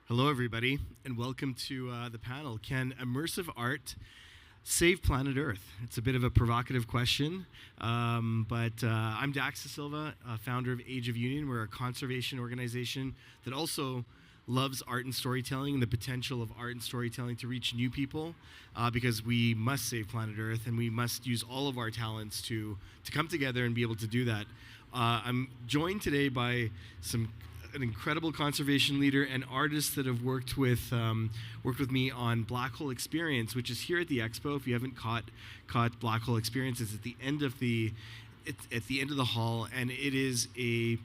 Hello, everybody, and welcome to the panel. Can immersive art save planet Earth? It's a bit of a provocative question, but I'm Dax Dasilva, founder of Age of Union. We're a conservation organization that also loves art and storytelling and the potential of art and storytelling to reach new people, because we must save planet Earth and we must use all of our talents to come together and be able to do that. I'm joined today by an incredible conservation leader and artists that have worked with me on Black Hole Experience, which is here at the expo. If you haven't caught Black Hole Experience, it's at the end of the hall, and it is a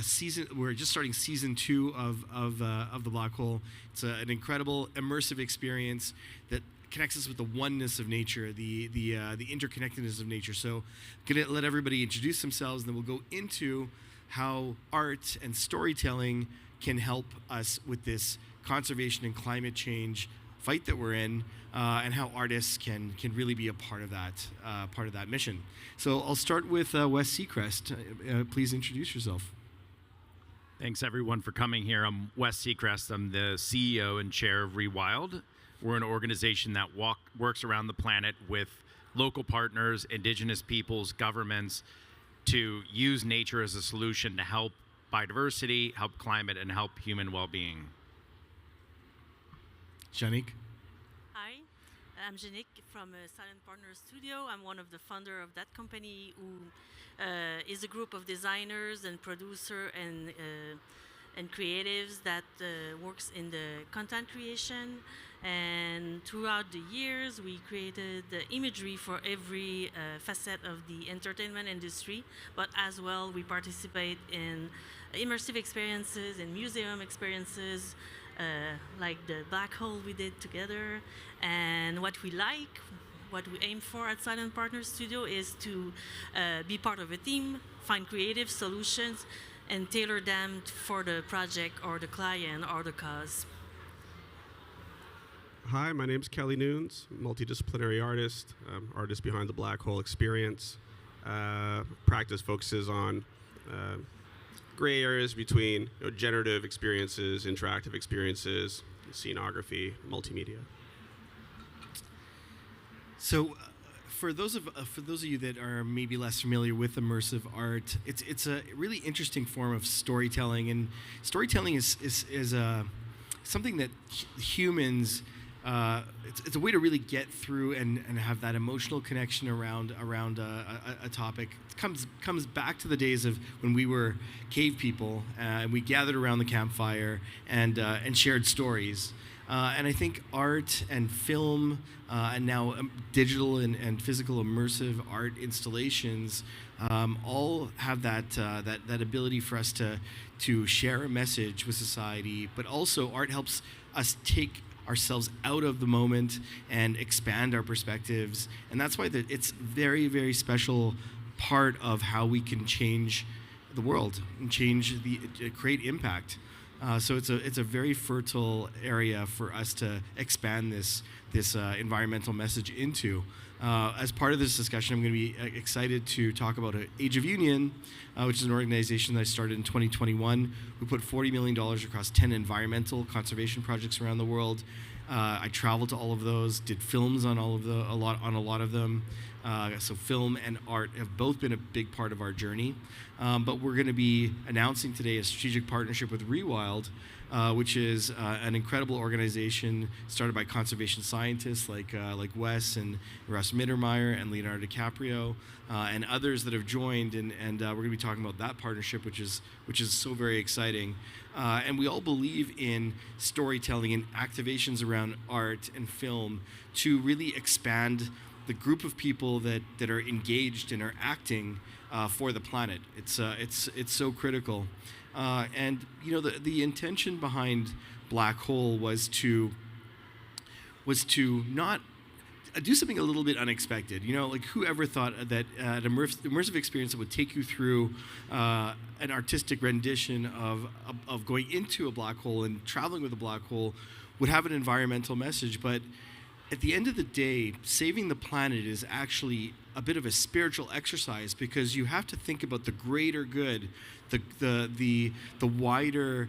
season. We're just starting season 2 of the Black Hole. It's an incredible immersive experience that connects us with the oneness of nature, the interconnectedness of nature. So, I'm gonna let everybody introduce themselves, and then we'll go into how art and storytelling can help us with this conservation and climate change fight that we're in, and how artists can really be a part of that mission. So I'll start with Wes Sechrest. Please introduce yourself. Thanks everyone for coming here. I'm Wes Sechrest. I'm the CEO and chair of Rewild. We're an organization that works around the planet with local partners, indigenous peoples, governments, to use nature as a solution to help biodiversity, help climate, and help human well-being. Janicke? Hi, I'm Janicke from Silent Partners Studio. I'm one of the founder of that company, who is a group of designers and producer and creatives that works in the content creation. And throughout the years, we created the imagery for every facet of the entertainment industry, but as well, we participate in immersive experiences and museum experiences, like the Black Hole we did together. And what we aim for at Silent Partners Studio is to be part of a team, find creative solutions, and tailor them for the project or the client or the cause. Hi, my name's Kelly Nunes, multidisciplinary artist, artist behind the Black Hole Experience. Practice focuses on gray areas between generative experiences, interactive experiences, scenography, multimedia. So, for those of you that are maybe less familiar with immersive art, it's a really interesting form of storytelling, and storytelling is something that humans. It's a way to really get through and have that emotional connection around a topic. It comes back to the days of when we were cave people, and we gathered around the campfire and shared stories. And I think art and film, and now digital and physical immersive art installations, all have that ability for us to share a message with society. But also, art helps us take ourselves out of the moment and expand our perspectives, and that's why it's very, very special part of how we can change the world and create impact. So it's a very fertile area for us to expand this environmental message into. As part of this discussion, I'm going to be excited to talk about Age of Union, which is an organization that I started in 2021. We put $40 million across 10 environmental conservation projects around the world. I traveled to all of those, did films on a lot of them. So film and art have both been a big part of our journey. But we're going to be announcing today a strategic partnership with Rewild, which is an incredible organization started by conservation scientists like Wes and Russ Mittermeier and Leonardo DiCaprio, and others that have joined, and we're going to be talking about that partnership, which is so very exciting. And we all believe in storytelling and activations around art and film to really expand the group of people that are engaged and are acting for the planet. It's so critical. And the intention behind Black Hole was to not do something a little bit unexpected. Like whoever thought that an immersive experience that would take you through an artistic rendition of going into a black hole and traveling with a black hole would have an environmental message. But at the end of the day, saving the planet is actually a bit of a spiritual exercise, because you have to think about the greater good, the wider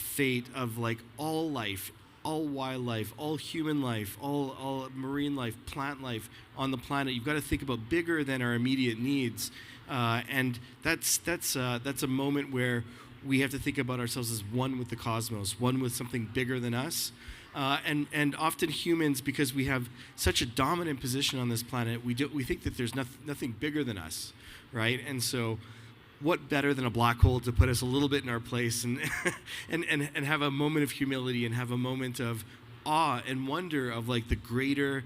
fate of like all life, all wildlife, all human life, all marine life, plant life on the planet. You've got to think about bigger than our immediate needs, and that's a moment where we have to think about ourselves as one with the cosmos, one with something bigger than us. And often humans, because we have such a dominant position on this planet, we think that there's nothing bigger than us, right? And so, what better than a black hole to put us a little bit in our place and and have a moment of humility and have a moment of awe and wonder of like the greater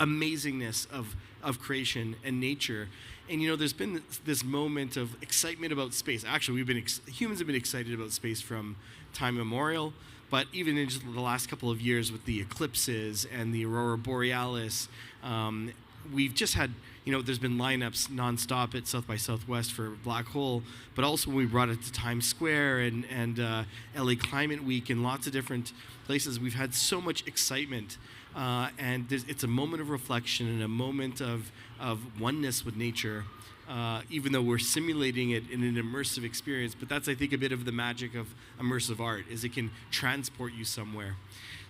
amazingness of creation and nature. And there's been this moment of excitement about space. Actually, humans have been excited about space from time immemorial. But even in just the last couple of years with the eclipses and the aurora borealis, we've just had, there's been lineups nonstop at South by Southwest for Black Hole, but also when we brought it to Times Square and LA Climate Week and lots of different places, we've had so much excitement. And it's a moment of reflection and a moment of oneness with nature. Even though we're simulating it in an immersive experience. But that's, I think, a bit of the magic of immersive art, is it can transport you somewhere.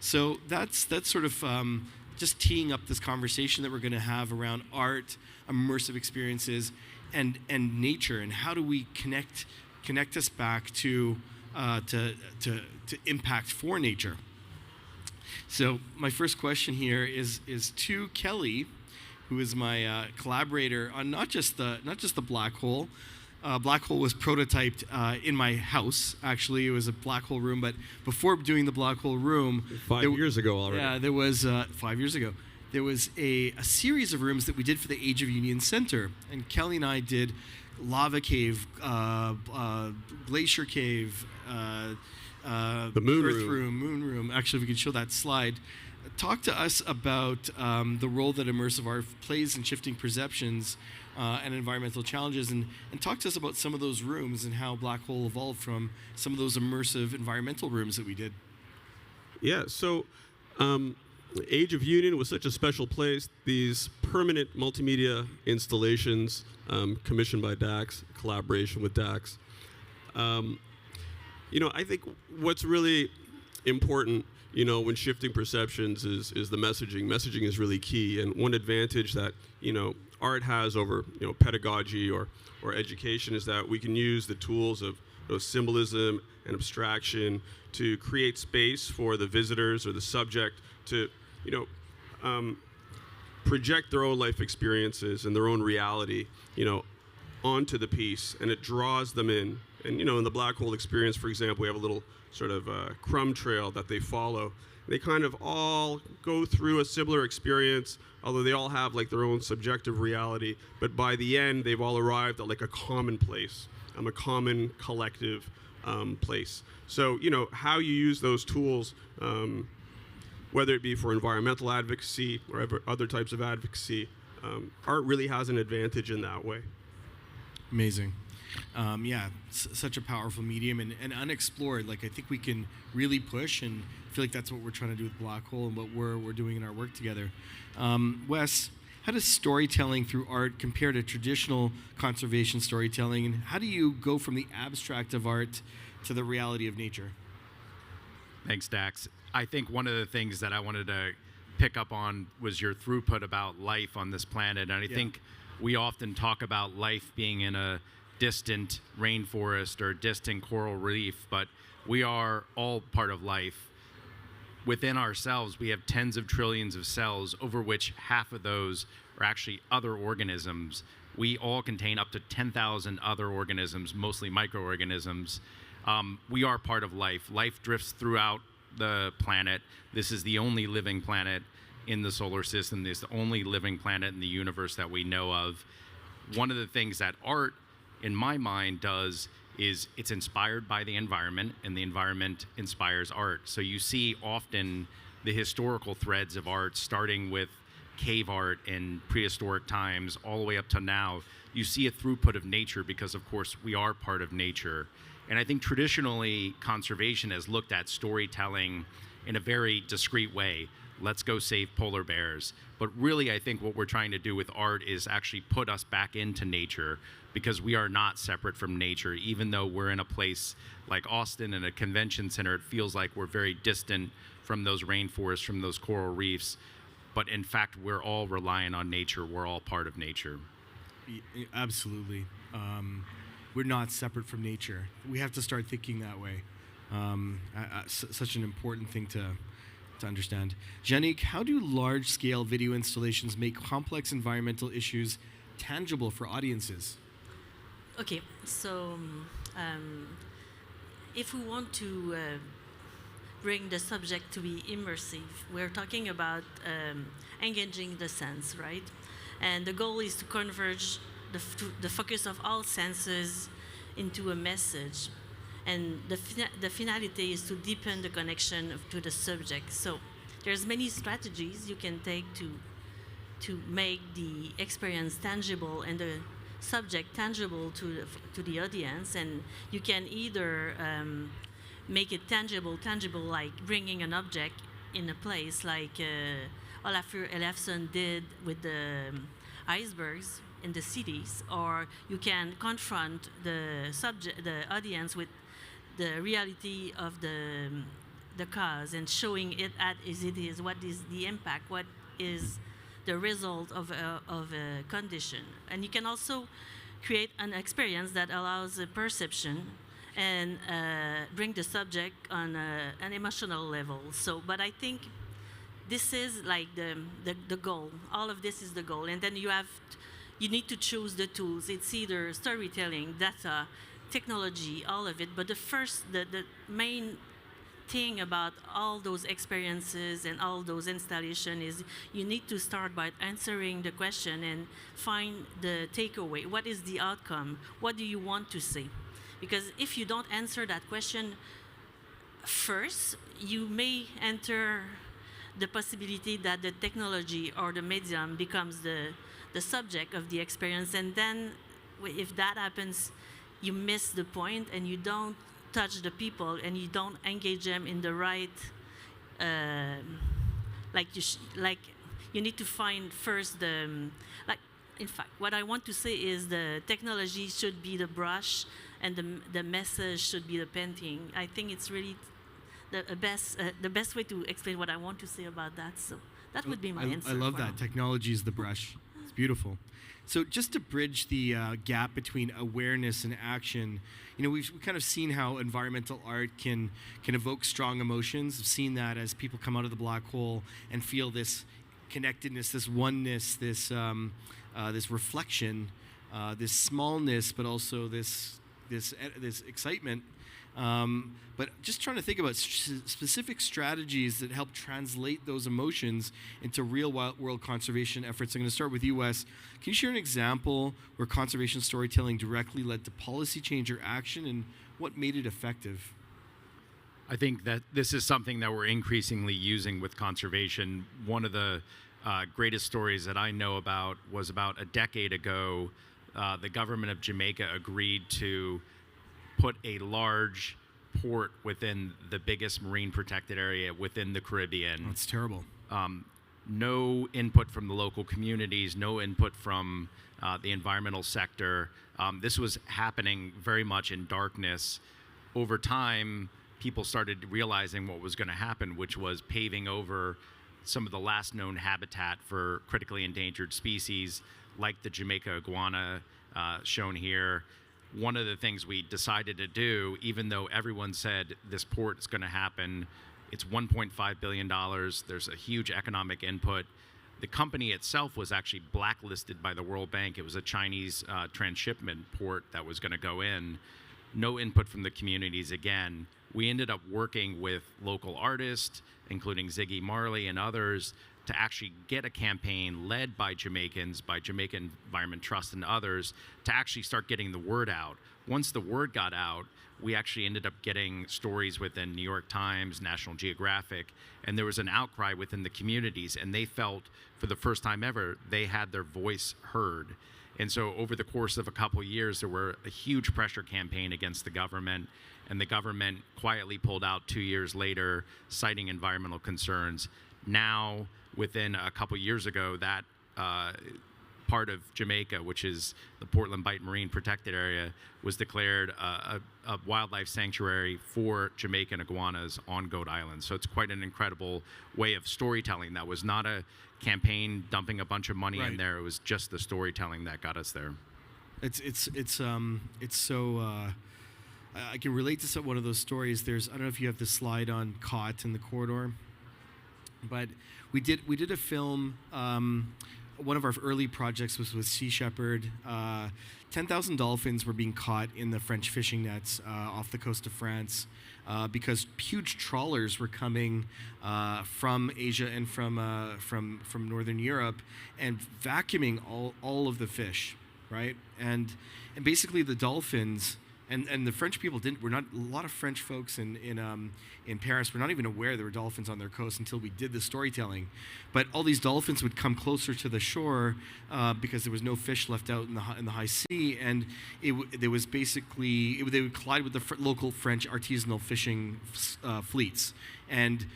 So that's sort of just teeing up this conversation that we're going to have around art, immersive experiences, and nature, and how do we connect us back to impact for nature. So my first question here is to Kelly, who is my collaborator on not just the black hole. Black hole was prototyped in my house. Actually, it was a black hole room. But before doing the black hole room, 5 years ago already. Yeah, there was 5 years ago. There was a series of rooms that we did for the Age of Union Center, and Kelly and I did lava cave, glacier cave, the moon Earth room, moon room. Actually, if we could show that slide. Talk to us about the role that immersive art plays in shifting perceptions and environmental challenges, and talk to us about some of those rooms and how Black Hole evolved from some of those immersive environmental rooms that we did. Yeah, so Age of Union was such a special place. These permanent multimedia installations commissioned by Dax, collaboration with Dax. I think what's really important when shifting perceptions is the messaging. Messaging is really key, and one advantage that art has over pedagogy or education is that we can use the tools of symbolism and abstraction to create space for the visitors or the subject to project their own life experiences and their own reality onto the piece, and it draws them in. And in the Black Hole experience, for example, we have a little sort of crumb trail that they follow. They kind of all go through a similar experience, although they all have like their own subjective reality. But by the end, they've all arrived at like a common place, a common collective place. So how you use those tools, whether it be for environmental advocacy or other types of advocacy, art really has an advantage in that way. Amazing. Such a powerful medium and unexplored. Like, I think we can really push, and I feel like that's what we're trying to do with Black Hole and what we're doing in our work together. Wes, how does storytelling through art compare to traditional conservation storytelling, and how do you go from the abstract of art to the reality of nature? Thanks, Dax. I think one of the things that I wanted to pick up on was your throughput about life on this planet, and I think we often talk about life being in a distant rainforest or distant coral reef, but we are all part of life. Within ourselves, we have tens of trillions of cells, over which half of those are actually other organisms. We all contain up to 10,000 other organisms, mostly microorganisms. We are part of life. Life drifts throughout the planet. This is the only living planet in the solar system. This is the only living planet in the universe that we know of. One of the things that art, in my mind, does is it's inspired by the environment, and the environment inspires art. So you see often the historical threads of art, starting with cave art in prehistoric times all the way up to now. You see a throughput of nature because, of course, we are part of nature. And I think traditionally conservation has looked at storytelling in a very discrete way. let's go save polar bears. But really, I think what we're trying to do with art is actually put us back into nature, because we are not separate from nature. Even though we're in a place like Austin in a convention center, it feels like we're very distant from those rainforests, from those coral reefs. But in fact, we're all reliant on nature. We're all part of nature. Absolutely. We're not separate from nature. We have to start thinking that way. Such an important thing to understand. Janicke, how do large-scale video installations make complex environmental issues tangible for audiences? Okay, so if we want to bring the subject to be immersive, we're talking about engaging the sense, right? And the goal is to converge the focus of all senses into a message. And the finality is to deepen the connection to the subject. So there's many strategies you can take to make the experience tangible and the subject tangible to the audience. And you can either make it tangible like bringing an object in a place, like Olafur Elefson did with the icebergs in the cities, or you can confront the audience with the reality of the cause and showing it as it is, what is the impact, what is the result of a condition. And you can also create an experience that allows a perception and bring the subject on an emotional level. So, but I think this is like the goal. All of this is the goal. And then you need to choose the tools. It's either storytelling, data, technology, all of it. But the main thing about all those experiences and all those installations is you need to start by answering the question and find the takeaway. What is the outcome? What do you want to say? Because if you don't answer that question first, you may enter the possibility that the technology or the medium becomes the subject of the experience. And then if that happens, you miss the point and you don't touch the people and you don't engage them in the right, you need to find first in fact, what I want to say is the technology should be the brush and the message should be the painting. I think it's really the best way to explain what I want to say about that. So that would be my answer. I love that. Technology is the brush. It's beautiful. So just to bridge the gap between awareness and action, we've kind of seen how environmental art can evoke strong emotions. I've seen that as people come out of the black hole and feel this connectedness, this oneness, this reflection, this smallness, but also this excitement. But just trying to think about specific strategies that help translate those emotions into real world conservation efforts. I'm going to start with you, Wes. Can you share an example where conservation storytelling directly led to policy change or action, and what made it effective? I think that this is something that we're increasingly using with conservation. One of the greatest stories that I know about was about a decade ago. The government of Jamaica agreed to put a large port within the biggest marine protected area within the Caribbean. That's terrible. No input from the local communities, no input from the environmental sector. This was happening very much in darkness. Over time, people started realizing what was going to happen, which was paving over some of the last known habitat for critically endangered species, like the Jamaica iguana shown here. One of the things we decided to do, even though everyone said this port is going to happen, it's $1.5 billion, there's a huge economic input. The company itself was actually blacklisted by the World Bank. It was a Chinese transshipment port that was going to go in. No input from the communities again. We ended up working with local artists, including Ziggy Marley and others, to actually get a campaign led by Jamaicans, by Jamaica Environment Trust and others, to actually start getting the word out. Once the word got out, we actually ended up getting stories within New York Times, National Geographic, and there was an outcry within the communities, and they felt, for the first time ever, they had their voice heard. And so over the course of a couple of years, there were a huge pressure campaign against the government, and the government quietly pulled out 2 years later, citing environmental concerns. Now, within a couple years ago, that part of Jamaica, which is the Portland Bight Marine Protected Area, was declared a wildlife sanctuary for Jamaican iguanas on Goat Island. So it's quite an incredible way of storytelling. That was not a campaign dumping a bunch of money in there. It was just the storytelling that got us there. It's so. I can relate to one of those stories. I don't know if you have the slide on caught in the corridor, but we did a film. One of our early projects was with Sea Shepherd. 10,000 dolphins were being caught in the French fishing nets off the coast of France because huge trawlers were coming from Asia and from Northern Europe and vacuuming all of the fish, right? And basically the dolphins. And the French people were not, a lot of French folks in Paris were not even aware there were dolphins on their coast until we did the storytelling. But all these dolphins would come closer to the shore because there was no fish left out in the high sea, and there was basically, they would collide with the local French artisanal fishing fleets. And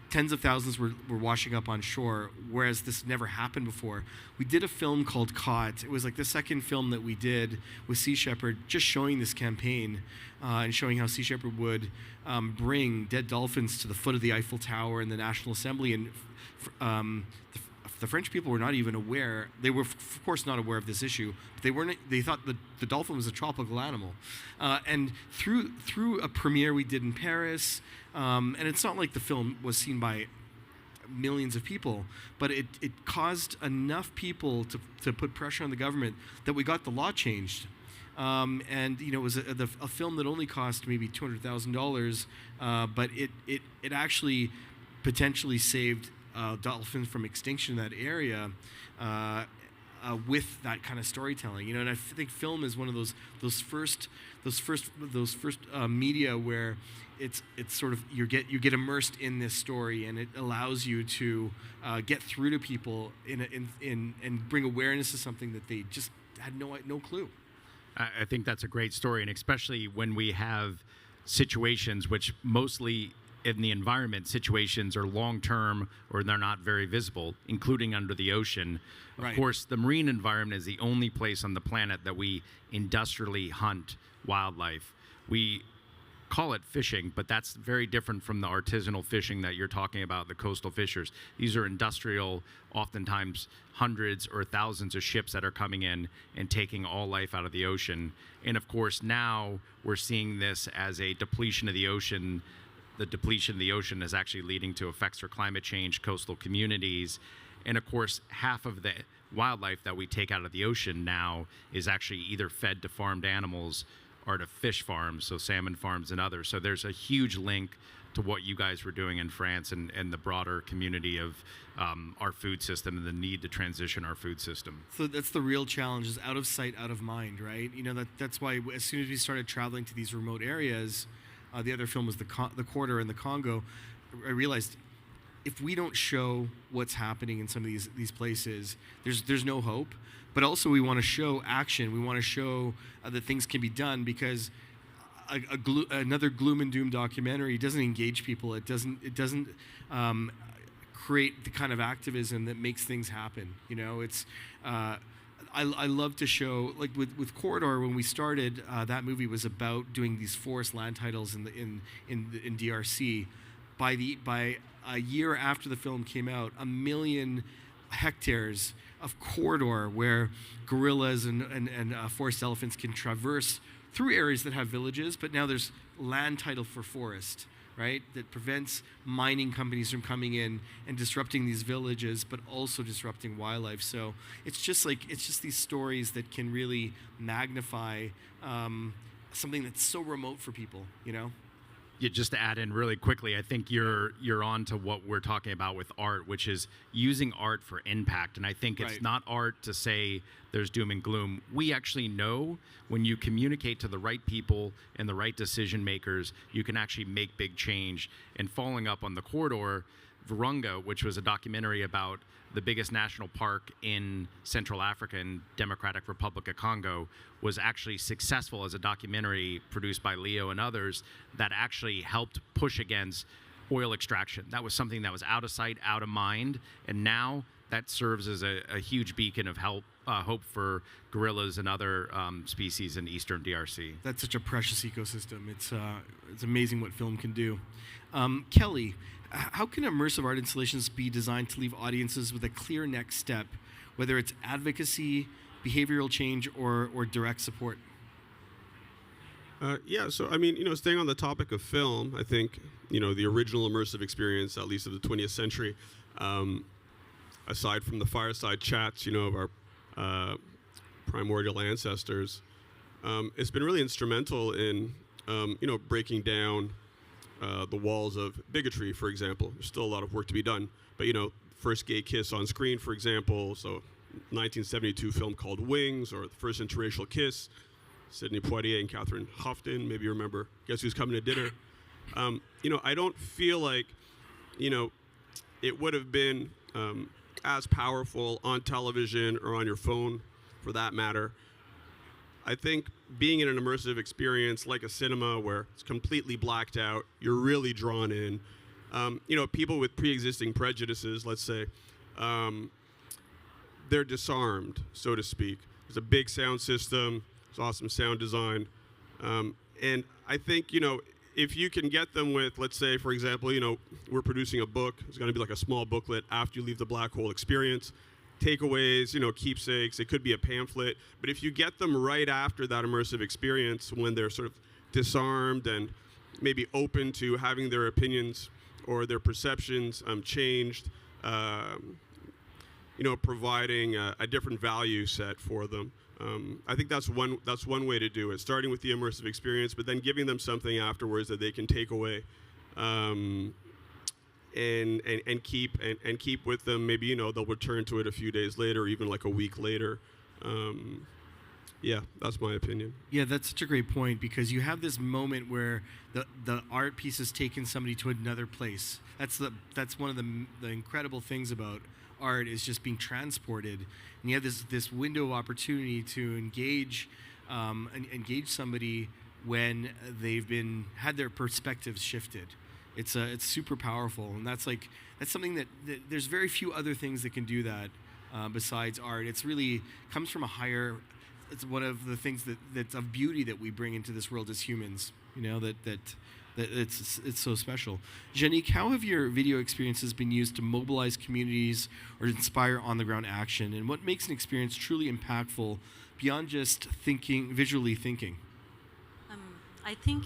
tens of thousands were washing up on shore, whereas this never happened before. We did a film called Caught. It was like the second film that we did with Sea Shepherd, just showing this campaign and showing how Sea Shepherd would bring dead dolphins to the foot of the Eiffel Tower and the National Assembly. And the French people were not even aware. They were, of course, not aware of this issue. But they thought the dolphin was a tropical animal. And through a premiere we did in Paris, and it's not like the film was seen by millions of people, but it caused enough people to put pressure on the government that we got the law changed. And it was a film that only cost maybe $200,000, but it actually potentially saved dolphins from extinction in that area with that kind of storytelling. And I think film is one of those first media where it's sort of you get immersed in this story, and it allows you to get through to people and bring awareness to something that they just had no clue. I think that's a great story, and especially when we have situations which mostly in the environment situations are long-term or they're not very visible, including under the ocean. Of course, the marine environment is the only place on the planet that we industrially hunt wildlife. We call it fishing, but that's very different from the artisanal fishing that you're talking about, the coastal fishers. These are industrial, oftentimes hundreds or thousands of ships that are coming in and taking all life out of the ocean. And of course, now we're seeing this as a depletion of the ocean. The depletion of the ocean is actually leading to effects for climate change, coastal communities. And of course, half of the wildlife that we take out of the ocean now is actually either fed to farmed animals or to fish farms, so salmon farms and others. So there's a huge link to what you guys were doing in France and the broader community of our food system and the need to transition our food system. So that's the real challenge, is out of sight, out of mind, right? That's why as soon as we started traveling to these remote areas, the other film was the Quarter in the Congo, I realized if we don't show what's happening in some of these places, there's no hope. But also we want to show action. We want to show that things can be done, because another gloom and doom documentary doesn't engage people. It doesn't create the kind of activism that makes things happen. It's I love to show, like with Corridor, when we started, that movie was about doing these forest land titles in DRC. By a year after the film came out, 1 million hectares of corridor where gorillas and forest elephants can traverse through areas that have villages, but now there's land title for forest, right? That prevents mining companies from coming in and disrupting these villages, but also disrupting wildlife. So it's just these stories that can really magnify something that's so remote for people, Yeah, just to add in really quickly, I think you're on to what we're talking about with art, which is using art for impact. And I think it's not art to say there's doom and gloom. We actually know when you communicate to the right people and the right decision makers, you can actually make big change. And following up on the Corridor, Virunga, which was a documentary about the biggest national park in Central Africa and Democratic Republic of Congo, was actually successful as a documentary produced by Leo and others that actually helped push against oil extraction. That was something that was out of sight, out of mind, and now that serves as a huge beacon of hope for gorillas and other species in eastern DRC. That's such a precious ecosystem. It's amazing what film can do. Kelly, how can immersive art installations be designed to leave audiences with a clear next step, whether it's advocacy, behavioral change, or direct support? Yeah, so I mean, staying on the topic of film, I think, the original immersive experience, at least of the 20th century, aside from the fireside chats, of our primordial ancestors, it's been really instrumental in, breaking down the walls of bigotry, for example. There's still a lot of work to be done, but, first gay kiss on screen, for example, so 1972 film called Wings, or the first interracial kiss, Sidney Poitier and Catherine Houghton, maybe you remember Guess Who's Coming to Dinner. I don't feel like, it would have been as powerful on television or on your phone, for that matter. I think being in an immersive experience like a cinema where it's completely blacked out, you're really drawn in. People with pre-existing prejudices, let's say, they're disarmed, so to speak. There's a big sound system, there's awesome sound design. And I think, if you can get them with, let's say, for example, we're producing a book. It's going to be like a small booklet after you leave the black hole experience. Takeaways, keepsakes, it could be a pamphlet. But if you get them right after that immersive experience, when they're sort of disarmed and maybe open to having their opinions or their perceptions changed, providing a different value set for them. I think that's one way to do it, starting with the immersive experience, but then giving them something afterwards that they can take away and keep with them. Maybe they'll return to it a few days later, or even like a week later. Yeah, that's my opinion. Yeah, that's such a great point, because you have this moment where the art piece has taken somebody to another place. That's one of the incredible things about art, is just being transported, and you have this window of opportunity to engage somebody when they've had their perspectives shifted. It's super powerful, and that's something that there's very few other things that can do that besides art. It's really comes from a higher. It's one of the things that's of beauty that we bring into this world as humans. That it's so special. Janicke, how have your video experiences been used to mobilize communities or inspire on-the-ground action? And what makes an experience truly impactful beyond just visually thinking? I think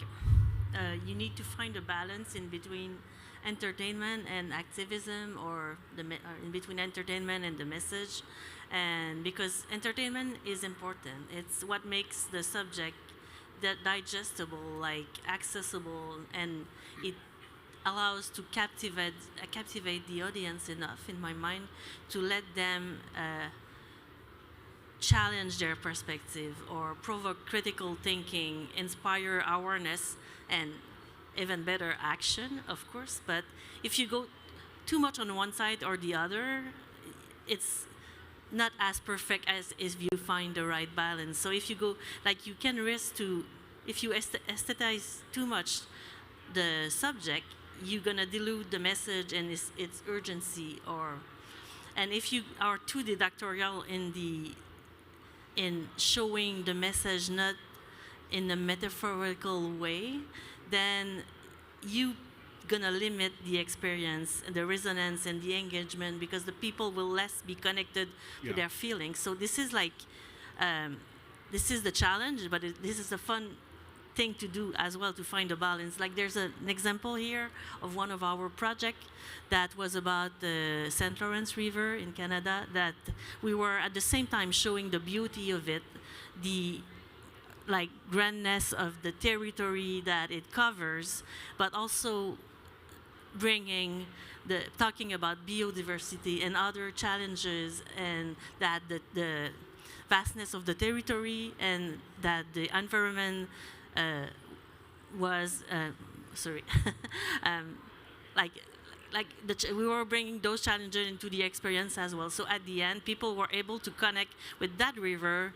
you need to find a balance in between entertainment and activism, or in between entertainment and the message. And because entertainment is important, it's what makes the subject digestible, accessible, and it allows to captivate the audience enough, in my mind, to let them challenge their perspective or provoke critical thinking, inspire awareness, and even better, action, of course. But if you go too much on one side or the other, it's not as perfect as if you find the right balance. So if you go, you can risk to, if you aesthetize too much the subject, you're gonna dilute the message and its urgency. And if you are too didactorial in showing the message not in a metaphorical way, then you gonna limit the experience, the resonance, and the engagement, because the people will less be connected to their feelings. So this is this is the challenge, but this is a fun thing to do as well, to find a balance. There's an example here of one of our projects that was about the St. Lawrence River in Canada, that we were at the same time showing the beauty of it, the grandness of the territory that it covers, but also talking about biodiversity and other challenges, and that the vastness of the territory, and that the environment was we were bringing those challenges into the experience as well. So at the end, people were able to connect with that river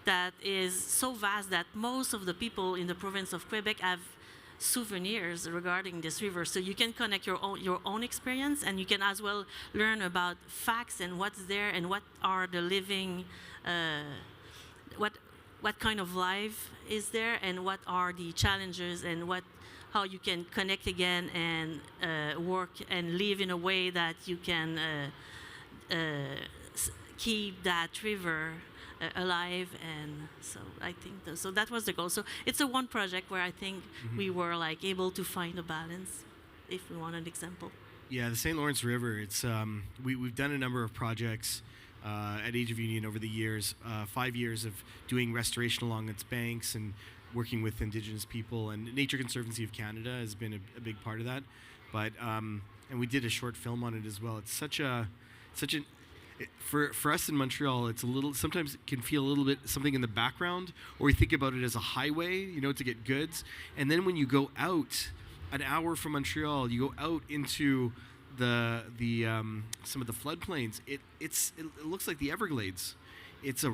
that is so vast that most of the people in the province of Quebec have souvenirs regarding this river. So you can connect your own experience, and you can as well learn about facts and what's there and what are the living, what kind of life is there, and what are the challenges, and how you can connect again and work and live in a way that you can keep that river alive. And so I think so that was the goal. So it's a one project where I think we were like able to find a balance, if we want an example. Yeah, the St. Lawrence River, it's we've done a number of projects at Age of Union over the years, 5 years of doing restoration along its banks and working with Indigenous people, and Nature Conservancy of Canada has been a big part of that. But and we did a short film on it as well. It's for us in Montreal, it's a little, sometimes it can feel a little bit something in the background, or we think about it as a highway, to get goods. And then when you go out an hour from Montreal, you go out into the some of the floodplains. It looks like the Everglades. It's a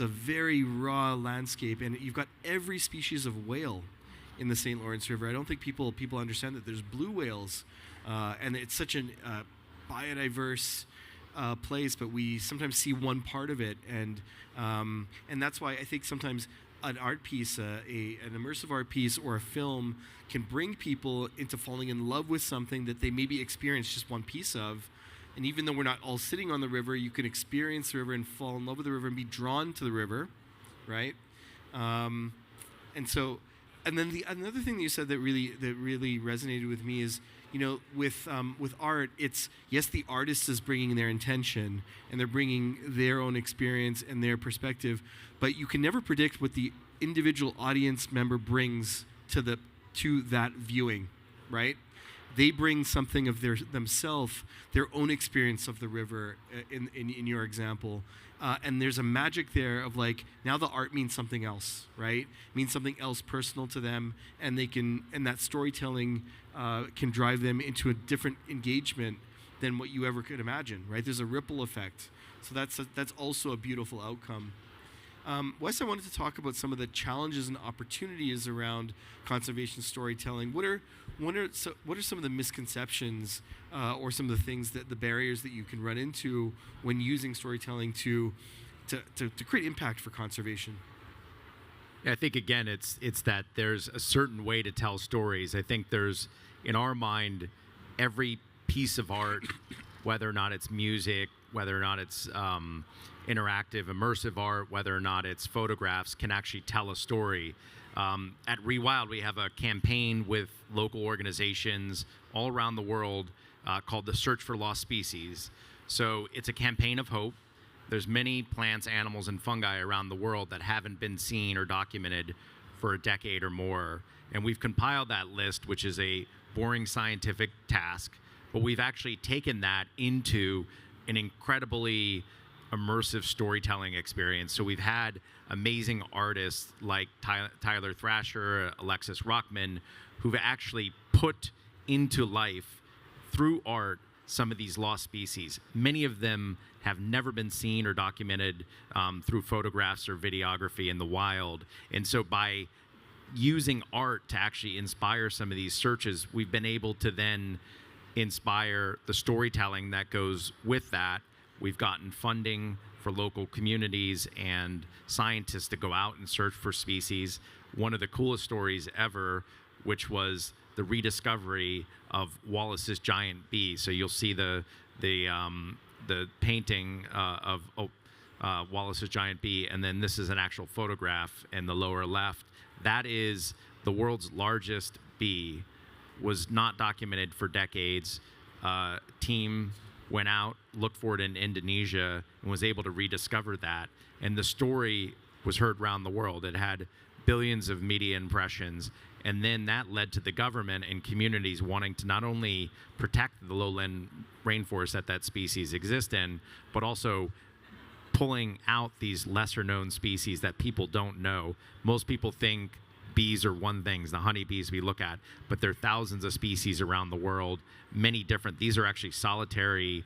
very raw landscape, and you've got every species of whale in the St. Lawrence River. I don't think people understand that there's blue whales, and it's such a biodiverse place, but we sometimes see one part of it, and that's why I think sometimes an art piece, an immersive art piece or a film can bring people into falling in love with something that they maybe experienced just one piece of. And even though we're not all sitting on the river, you can experience the river and fall in love with the river and be drawn to the river, right? And then another thing that you said that really resonated with me is, with art, it's, yes, the artist is bringing their intention and they're bringing their own experience and their perspective, but you can never predict what the individual audience member brings to that viewing, right? They bring something of themselves, their own experience of the river in your example. And there's a magic there of like, now the art means something else, right? It means something else personal to them, and that storytelling can drive them into a different engagement than what you ever could imagine, right? There's a ripple effect. So that's also a beautiful outcome. Wes, I wanted to talk about some of the challenges and opportunities around conservation storytelling. What are some of the misconceptions or some of the things the barriers that you can run into when using storytelling to create impact for conservation? Yeah, I think again, it's that there's a certain way to tell stories. I think there's, in our mind, every piece of art, whether or not it's music, whether or not it's interactive, immersive art, whether or not it's photographs, can actually tell a story. At Rewild, we have a campaign with local organizations all around the world called the Search for Lost Species. So it's a campaign of hope. There's many plants, animals, and fungi around the world that haven't been seen or documented for a decade or more. And we've compiled that list, which is a boring scientific task, but we've actually taken that into an incredibly immersive storytelling experience. So we've had amazing artists like Tyler Thrasher, Alexis Rockman, who've actually put into life through art some of these lost species. Many of them have never been seen or documented through photographs or videography in the wild. And so by using art to actually inspire some of these searches, we've been able to then inspire the storytelling that goes with that. We've gotten funding for local communities and scientists to go out and search for species. One of the coolest stories ever, which was the rediscovery of Wallace's giant bee. So you'll see the painting of Wallace's giant bee, and then this is an actual photograph in the lower left. That is the world's largest bee. Was not documented for decades. Team went out, looked for it in Indonesia, and was able to rediscover that. And the story was heard around the world. It had billions of media impressions. And then that led to the government and communities wanting to not only protect the lowland rainforest that species exists in, but also pulling out these lesser known species that people don't know. Most people think bees are one thing, the honeybees we look at, but there are thousands of species around the world, many different. These are actually solitary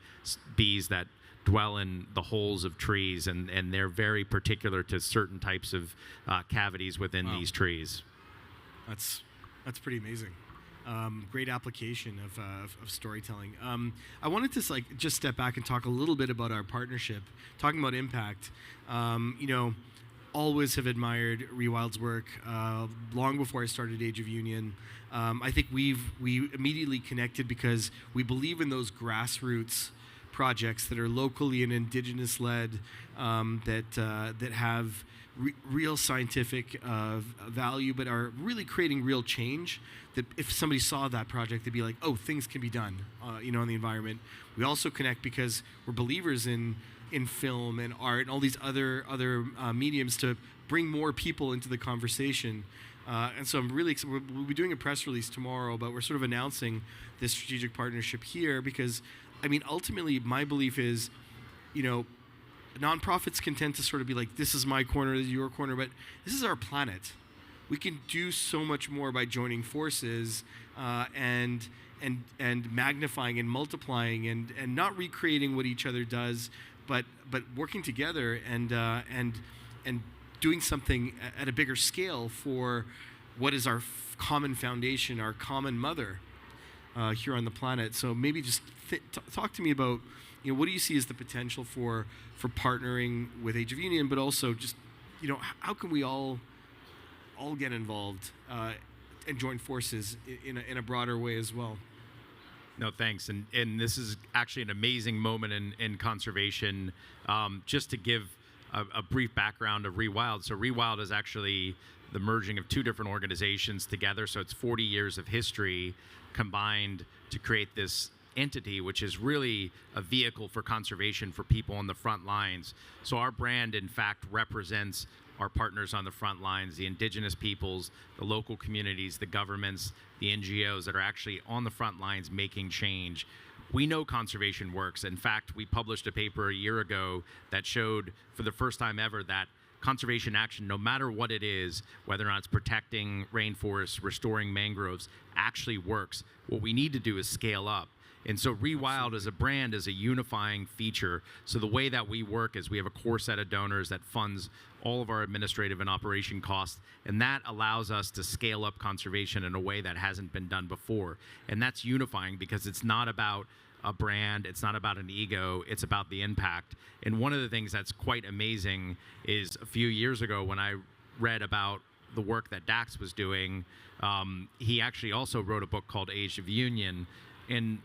bees that dwell in the holes of trees, and they're very particular to certain types of cavities within these trees. That's pretty amazing. Great application of storytelling. I wanted to just step back and talk a little bit about our partnership. Talking about impact, always have admired Rewild's work long before I started Age of Union. I think we immediately connected because we believe in those grassroots projects that are locally and indigenous-led, that have real scientific value, but are really creating real change. That if somebody saw that project, they'd be like, "Oh, things can be done," in the environment. We also connect because we're believers in film and art and all these other mediums to bring more people into the conversation. And so I'm really excited. We'll be doing a press release tomorrow, but we're sort of announcing this strategic partnership here because, ultimately, my belief is, nonprofits can tend to sort of be like, this is my corner, this is your corner, but this is our planet. We can do so much more by joining forces and magnifying and multiplying and not recreating what each other does, but working together and doing something at a bigger scale for what is our common foundation, our common mother here on the planet. So maybe just talk to me about, what do you see as the potential for partnering with Age of Union, but also just, how can we all get involved and join forces in a broader way as well? No, thanks. And this is actually an amazing moment in conservation. Just to give a brief background of Rewild. So Rewild is actually the merging of two different organizations together. So it's 40 years of history combined to create this entity, which is really a vehicle for conservation for people on the front lines. So our brand, in fact, represents our partners on the front lines, the indigenous peoples, the local communities, the governments, the NGOs that are actually on the front lines making change. We know conservation works. In fact, we published a paper a year ago that showed for the first time ever that conservation action, no matter what it is, whether or not it's protecting rainforests, restoring mangroves, actually works. What we need to do is scale up. And so Rewild as a brand is a unifying feature. So the way that we work is we have a core set of donors that funds all of our administrative and operation costs, and that allows us to scale up conservation in a way that hasn't been done before. And that's unifying because it's not about a brand, it's not about an ego, it's about the impact. And one of the things that's quite amazing is a few years ago when I read about the work that Dax was doing, he actually also wrote a book called Age of Union, and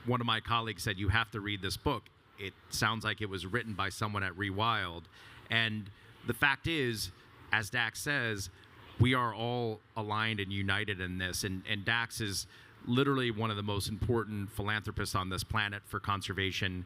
one of my colleagues said, you have to read this book. It sounds like it was written by someone at Rewild. And the fact is, as Dax says, we are all aligned and united in this. And Dax is literally one of the most important philanthropists on this planet for conservation.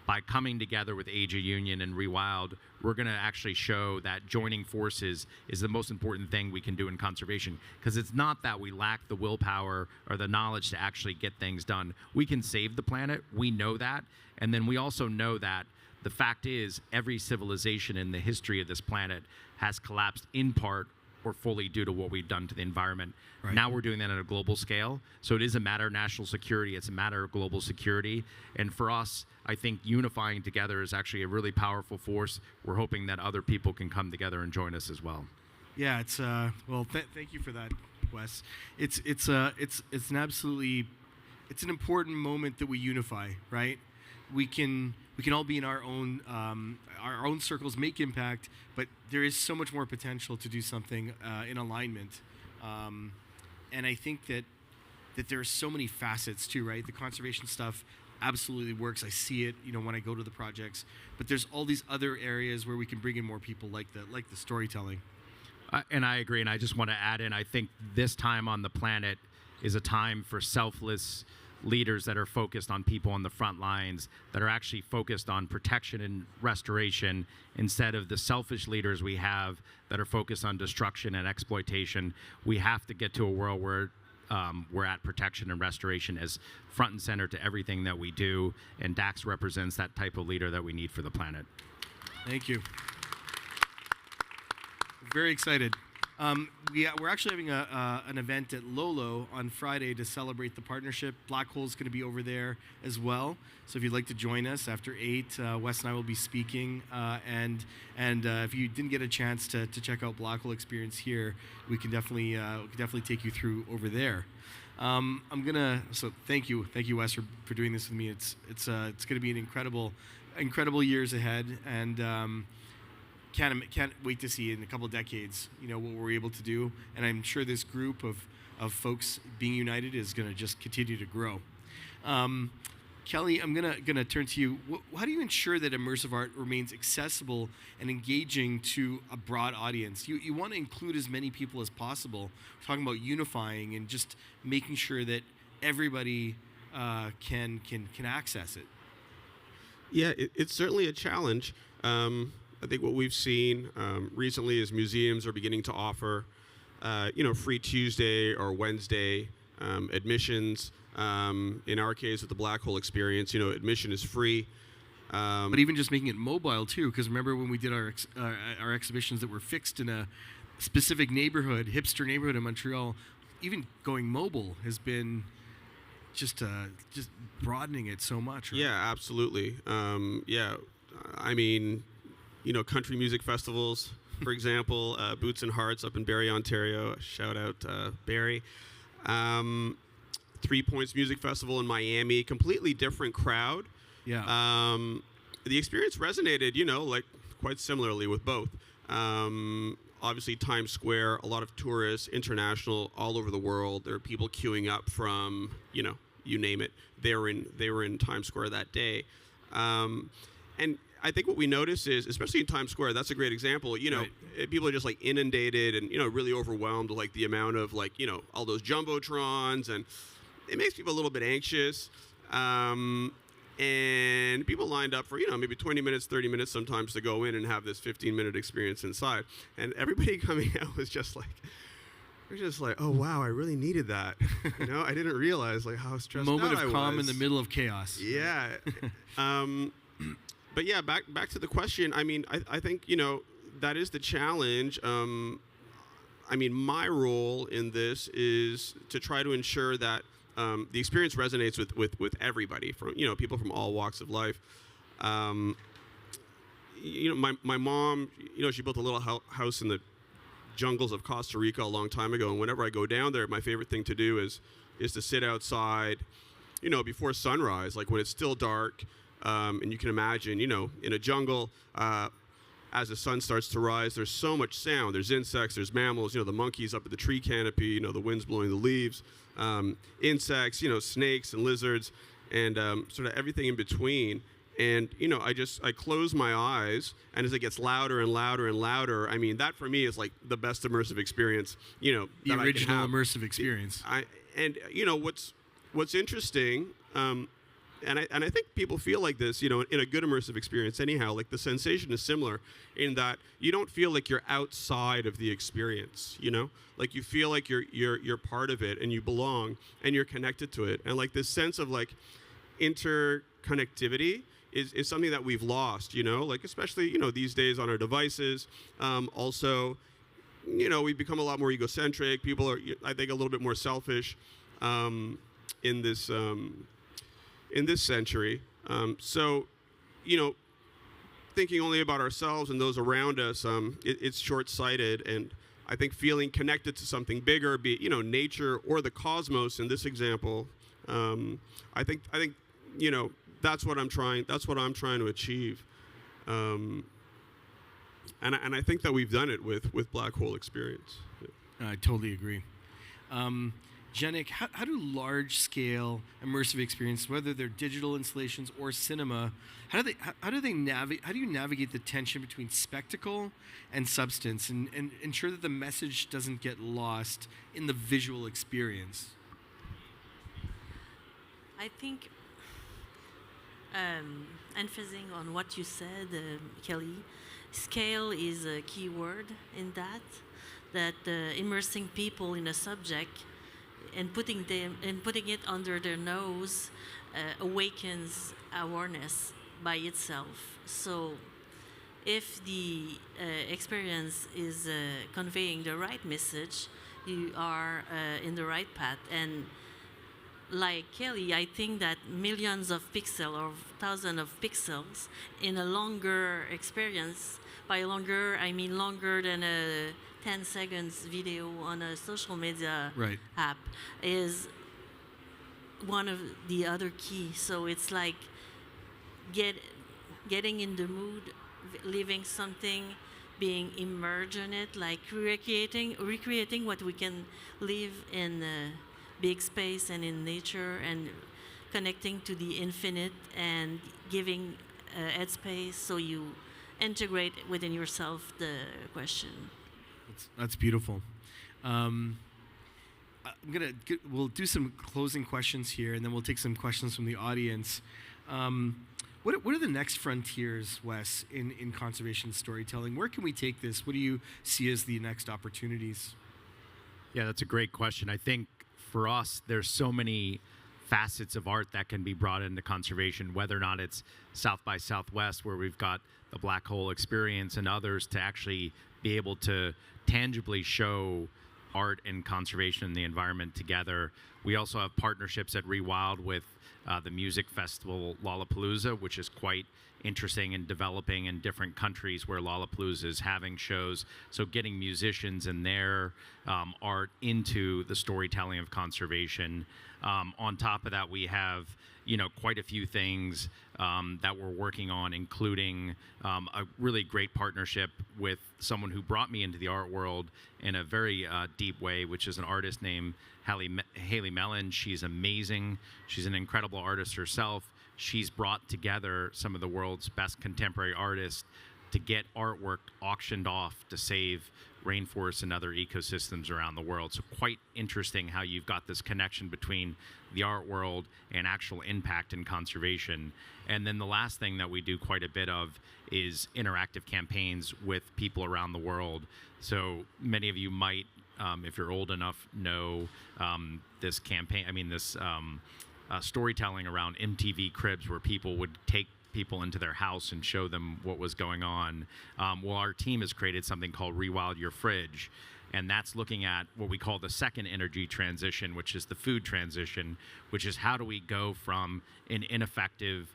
By coming together with Age of Union and Rewild, we're going to actually show that joining forces is the most important thing we can do in conservation. Because it's not that we lack the willpower or the knowledge to actually get things done. We can save the planet. We know that. And then we also know that the fact is every civilization in the history of this planet has collapsed in part or fully due to what we've done to the environment. Right. Now we're doing that at a global scale. So it is a matter of national security. It's a matter of global security. And for us, I think unifying together is actually a really powerful force. We're hoping that other people can come together and join us as well. Yeah, it's thank you for that, Wes. It's an absolutely, it's an important moment that we unify, right? We can all be in our own circles, make impact, but there is so much more potential to do something in alignment. And I think that there are so many facets too, right? The conservation stuff absolutely works. I see it, when I go to the projects. But there's all these other areas where we can bring in more people, like the storytelling. And I agree. And I just want to add in, I think this time on the planet is a time for selfless leaders that are focused on people on the front lines, that are actually focused on protection and restoration, instead of the selfish leaders we have that are focused on destruction and exploitation. We have to get to a world where we're at protection and restoration as front and center to everything that we do, and Dax represents that type of leader that we need for the planet. Thank you. Very excited. We're actually having an event at Lolo on Friday to celebrate the partnership. Black Hole's going to be over there as well. So if you'd like to join us after 8, Wes and I will be speaking. And if you didn't get a chance to check out Black Hole Experience here, we can definitely take you through over there. So thank you, Wes, for doing this with me. It's going to be an incredible years ahead, and can't wait to see in a couple of decades, what we're able to do. And I'm sure this group of folks being united is going to just continue to grow. Kelly, I'm gonna turn to you. How do you ensure that immersive art remains accessible and engaging to a broad audience? You want to include as many people as possible. We're talking about unifying and just making sure that everybody can access it. Yeah, it's certainly a challenge. I think what we've seen recently is museums are beginning to offer, free Tuesday or Wednesday admissions. In our case, with the Black Hole Experience, admission is free. But even just making it mobile too, because remember when we did our exhibitions that were fixed in a specific hipster neighborhood in Montreal, even going mobile has been just broadening it so much. Right? Yeah, absolutely. I mean, country music festivals, for example, Boots and Hearts up in Barrie, Ontario. Shout out Barrie. 3 Points Music Festival in Miami, completely different crowd. Yeah. The experience resonated, quite similarly with both. Obviously, Times Square, a lot of tourists, international, all over the world. There are people queuing up from, you name it. They were in Times Square that day. And I think what we notice is, especially in Times Square, that's a great example. Right. People are just inundated and really overwhelmed with the amount of all those jumbotrons, and it makes people a little bit anxious. And people lined up for maybe 20 minutes, 30 minutes sometimes to go in and have this 15-minute experience inside. And everybody coming out was just oh wow, I really needed that. I didn't realize how stressed out I was. Moment of calm in the middle of chaos. Yeah. But yeah, back to the question. I mean, I think, that is the challenge. I mean, my role in this is to try to ensure that the experience resonates with everybody, from people from all walks of life. My mom, she built a little house in the jungles of Costa Rica a long time ago, and whenever I go down there, my favorite thing to do is to sit outside, before sunrise, when it's still dark. And you can imagine, in a jungle, as the sun starts to rise, there's so much sound. There's insects, there's mammals, the monkeys up at the tree canopy, the wind's blowing the leaves, insects, snakes and lizards, and sort of everything in between. And, I close my eyes, and as it gets louder and louder and louder, I mean, that for me is the best immersive experience, the original immersive experience. What's interesting, and I think people feel like this, in a good immersive experience anyhow, the sensation is similar in that you don't feel like you're outside of the experience, you feel like you're part of it and you belong and you're connected to it. And this sense of interconnectivity is something that we've lost, especially, these days on our devices. Also, we've become a lot more egocentric. People are, I think, a little bit more selfish in this century. So, thinking only about ourselves and those around us, it's short-sighted. And I think feeling connected to something bigger, be it, nature or the cosmos in this example, I think that's what I'm trying to achieve. And I think that we've done it with Black Hole Experience. I totally agree. Janicke, how do large-scale immersive experiences, whether they're digital installations or cinema, how do you navigate the tension between spectacle and substance, and ensure that the message doesn't get lost in the visual experience? I think, emphasizing on what you said, Kelly, scale is a key word in that immersing people in a subject and putting it under their nose awakens awareness by itself. So if the experience is conveying the right message, you are in the right path. And like Kelly, I think that millions of pixels or thousands of pixels in a longer experience, by longer, I mean longer than a 10 seconds video on a social media app, is one of the other key. So it's like getting in the mood, living something, being immersed in it, like recreating what we can live in big space and in nature, and connecting to the infinite and giving headspace so you integrate within yourself the question. That's beautiful. We'll do some closing questions here, and then we'll take some questions from the audience. What are the next frontiers, Wes, in conservation storytelling? Where can we take this? What do you see as the next opportunities? Yeah, that's a great question. I think for us, there's so many facets of art that can be brought into conservation, whether or not it's South by Southwest, where we've got the Black Hole Experience and others to actually be able to tangibly show art and conservation and the environment together. We also have partnerships at Rewild with the music festival Lollapalooza, which is quite interesting and developing in different countries where Lollapalooza is having shows. So getting musicians and their art into the storytelling of conservation. On top of that, we have quite a few things that we're working on, including a really great partnership with someone who brought me into the art world in a very deep way, which is an artist named Haley Mellon. She's amazing. She's an incredible artist herself. She's brought together some of the world's best contemporary artists to get artwork auctioned off to save rainforests and other ecosystems around the world. So quite interesting how you've got this connection between the art world and actual impact in conservation. And then the last thing that we do quite a bit of is interactive campaigns with people around the world. So many of you might, if you're old enough, know this campaign, storytelling around MTV Cribs, where people would take people into their house and show them what was going on. Well, our team has created something called Rewild Your Fridge, and that's looking at what we call the second energy transition, which is the food transition, which is how do we go from an ineffective,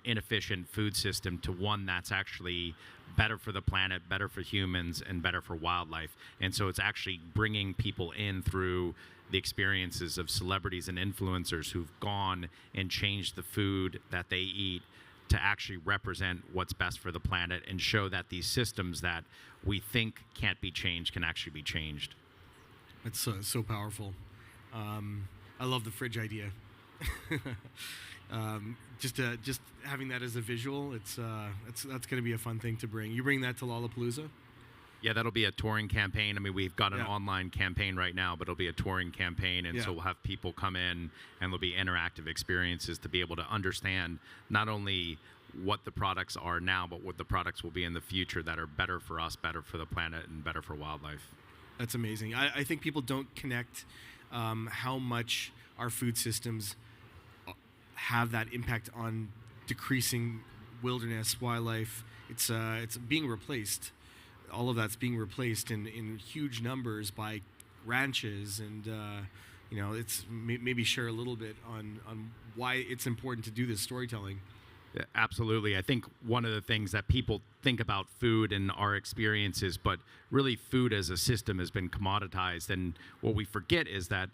inefficient food system to one that's actually better for the planet, better for humans, and better for wildlife. And so it's actually bringing people in through the experiences of celebrities and influencers who've gone and changed the food that they eat to actually represent what's best for the planet and show that these systems that we think can't be changed can actually be changed. It's so powerful. I love the fridge idea. Just having that as a visual, that's going to be a fun thing to bring. You bring that to Lollapalooza? Yeah, that'll be a touring campaign. I mean, we've got an online campaign right now, but it'll be a touring campaign, and so we'll have people come in, and there'll be interactive experiences to be able to understand not only what the products are now, but what the products will be in the future that are better for us, better for the planet, and better for wildlife. That's amazing. I think people don't connect how much our food systems have that impact on decreasing wilderness, wildlife. It's being replaced. All of that's being replaced in huge numbers by ranches, and it's maybe share a little bit on why it's important to do this storytelling. Yeah, absolutely. I think one of the things that people think about food and our experiences, but really food as a system has been commoditized, and what we forget is that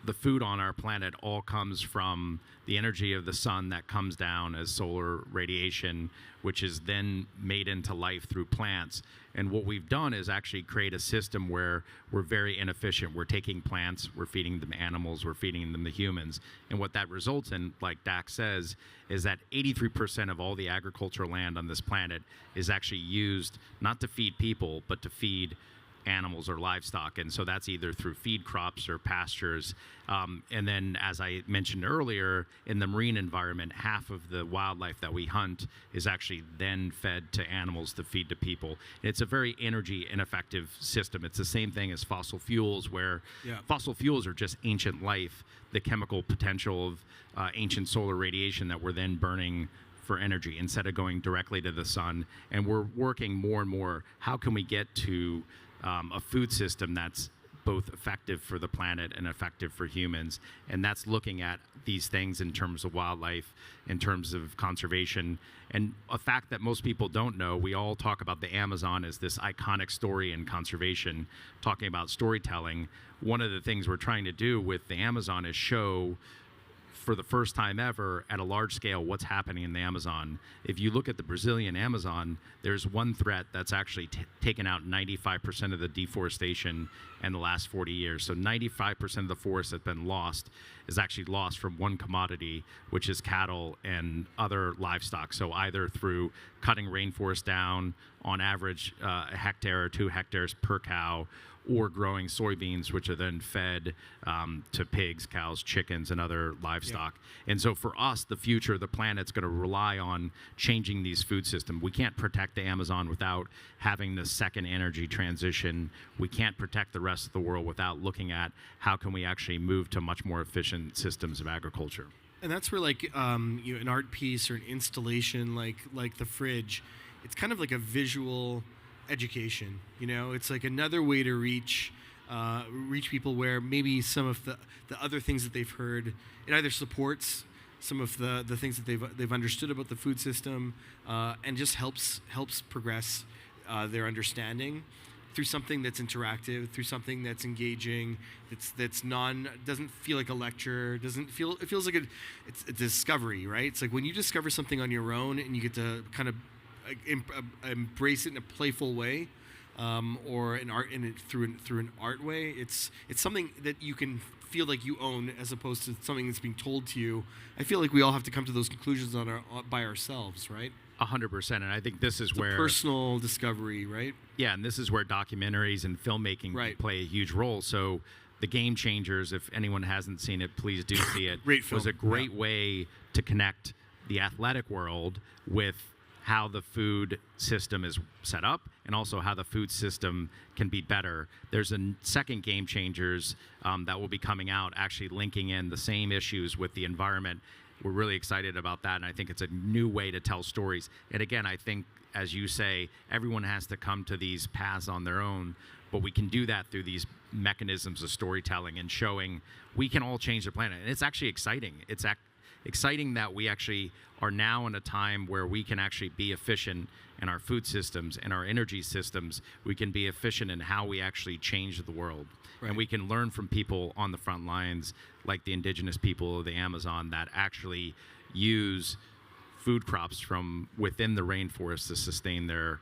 the food on our planet all comes from the energy of the sun that comes down as solar radiation, which is then made into life through plants. And what we've done is actually create a system where we're very inefficient. We're taking plants, we're feeding them animals, we're feeding them to humans. And what that results in, like Dax says, is that 83% of all the agricultural land on this planet is actually used not to feed people, but to feed animals or livestock. And so that's either through feed crops or pastures. And then, as I mentioned earlier, in the marine environment, half of the wildlife that we hunt is actually then fed to animals to feed to people. And it's a very energy ineffective system. It's the same thing as fossil fuels, where fossil fuels are just ancient life, the chemical potential of ancient solar radiation that we're then burning for energy instead of going directly to the sun. And we're working more and more, how can we get to a food system that's both effective for the planet and effective for humans? And that's looking at these things in terms of wildlife, in terms of conservation. And a fact that most people don't know, we all talk about the Amazon as this iconic story in conservation, talking about storytelling. One of the things we're trying to do with the Amazon is show, for the first time ever at a large scale, what's happening in the Amazon. If you look at the Brazilian Amazon, there's one threat that's actually taken out 95% of the deforestation in the last 40 years. So 95% of the forest that's been lost is actually lost from one commodity, which is cattle and other livestock. So either through cutting rainforest down, on average a hectare or 2 hectares per cow, or growing soybeans, which are then fed to pigs, cows, chickens, and other livestock. Yeah. And so for us, the future of the planet's going to rely on changing these food systems. We can't protect the Amazon without having the second energy transition. We can't protect the rest of the world without looking at how can we actually move to much more efficient systems of agriculture. And that's where, like, an art piece or an installation like the fridge, it's kind of like a visual education. It's like another way to reach people where maybe some of the other things that they've heard, it either supports some of the things that they've understood about the food system, and just helps progress their understanding through something that's interactive, through something that's engaging, doesn't feel like a lecture, it feels like it's a discovery, right? It's like when you discover something on your own and you get to kind of embrace it in a playful way, or through an art way. It's something that you can feel like you own, as opposed to something that's being told to you. I feel like we all have to come to those conclusions by ourselves, right? 100%, and I think this is it's where a personal discovery, right? Yeah, and this is where documentaries and filmmaking play a huge role. So the Game Changers, if anyone hasn't seen it, please do see it. Great film. Was a great way to connect the athletic world with how the food system is set up, and also how the food system can be better. There's a second Game Changers that will be coming out, actually linking in the same issues with the environment. We're really excited about that, and I think it's a new way to tell stories. And again, I think, as you say, everyone has to come to these paths on their own, but we can do that through these mechanisms of storytelling and showing we can all change the planet. And it's actually exciting. It's exciting that we actually are now in a time where we can actually be efficient in our food systems and our energy systems. We can be efficient in how we actually change the world. Right. And we can learn from people on the front lines, like the indigenous people of the Amazon, that actually use food crops from within the rainforest to sustain their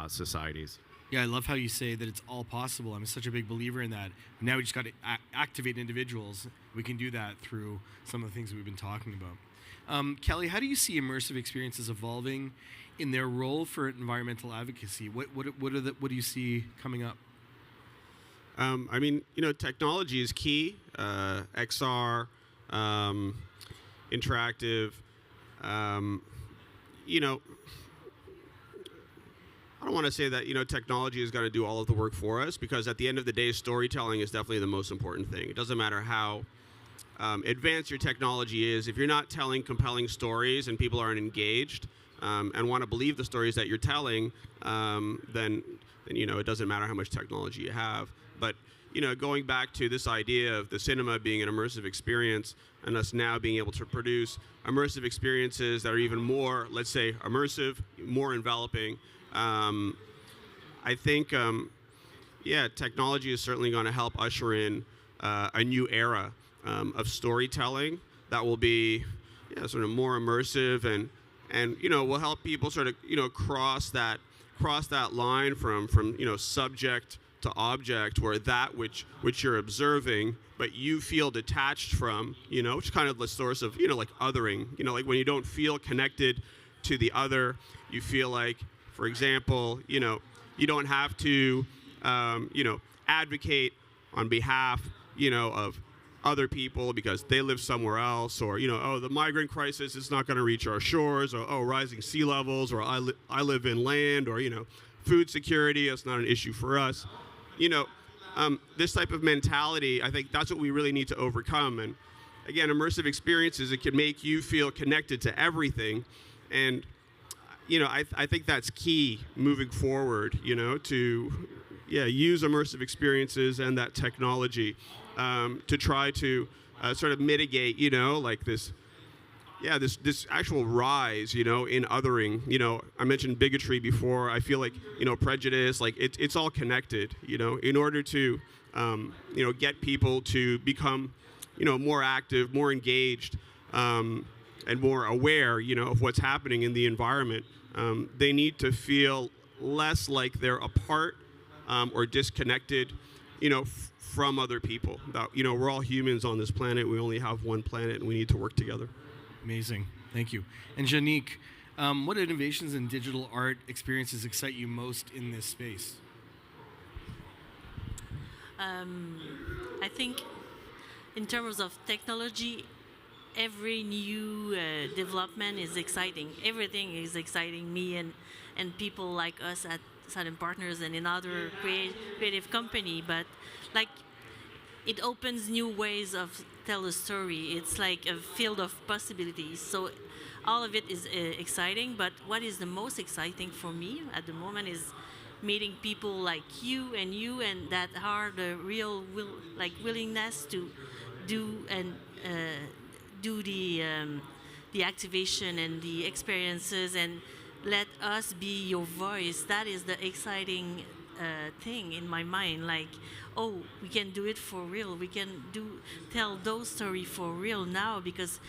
societies. Yeah, I love how you say that it's all possible. I'm such a big believer in that. Now we just got to activate individuals. We can do that through some of the things that we've been talking about. Kelly, how do you see immersive experiences evolving in their role for environmental advocacy? What do you see coming up? I mean, technology is key. XR, interactive. I don't want to say that technology is going to do all of the work for us, because at the end of the day, storytelling is definitely the most important thing. It doesn't matter how advanced your technology is. If you're not telling compelling stories and people aren't engaged and want to believe the stories that you're telling, then it doesn't matter how much technology you have. But going back to this idea of the cinema being an immersive experience, and us now being able to produce immersive experiences that are even more, let's say, immersive, more enveloping. I think, technology is certainly going to help usher in a new era of storytelling that will be sort of more immersive and will help people sort of cross that line from subject to object, where that which you're observing but you feel detached from, which is kind of the source of like othering, like when you don't feel connected to the other, you feel like, for example, you don't have to advocate on behalf of other people because they live somewhere else, or the migrant crisis is not going to reach our shores, or rising sea levels, or I live inland, or food security, that's not an issue for us. This type of mentality, I think that's what we really need to overcome. And again, immersive experiences, it can make you feel connected to everything, And I think that's key moving forward, to use immersive experiences and that technology to try to sort of mitigate, like this actual rise, in othering. I mentioned bigotry before. I feel like, prejudice, like it's all connected, in order to, get people to become, more active, more engaged, and more aware, of what's happening in the environment. They need to feel less like they're apart or disconnected, from other people. That, we're all humans on this planet. We only have one planet, and we need to work together. Amazing. Thank you. And Janicke, what innovations in digital art experiences excite you most in this space? I think in terms of technology, every new development is exciting. Everything is exciting me and people like us at Silent Partners and in other creative company. But like, it opens new ways of tell a story. It's like a field of possibilities. So all of it is exciting. But what is the most exciting for me at the moment is meeting people like you and that are the real willingness to do and do the activation and the experiences and let us be your voice. That is the exciting thing in my mind. Like, oh, we can do it for real. We can tell those stories for real now because,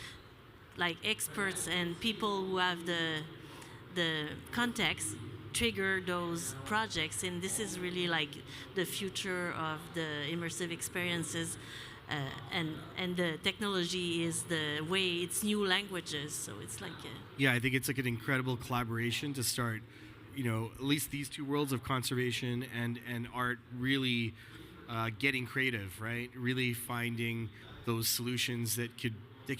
like, experts and people who have the context trigger those projects, and this is really like the future of the immersive experiences. And the technology is the way, it's new languages, so it's like I think it's like an incredible collaboration to start, at least these two worlds of conservation and art really getting creative, right? Really finding those solutions that could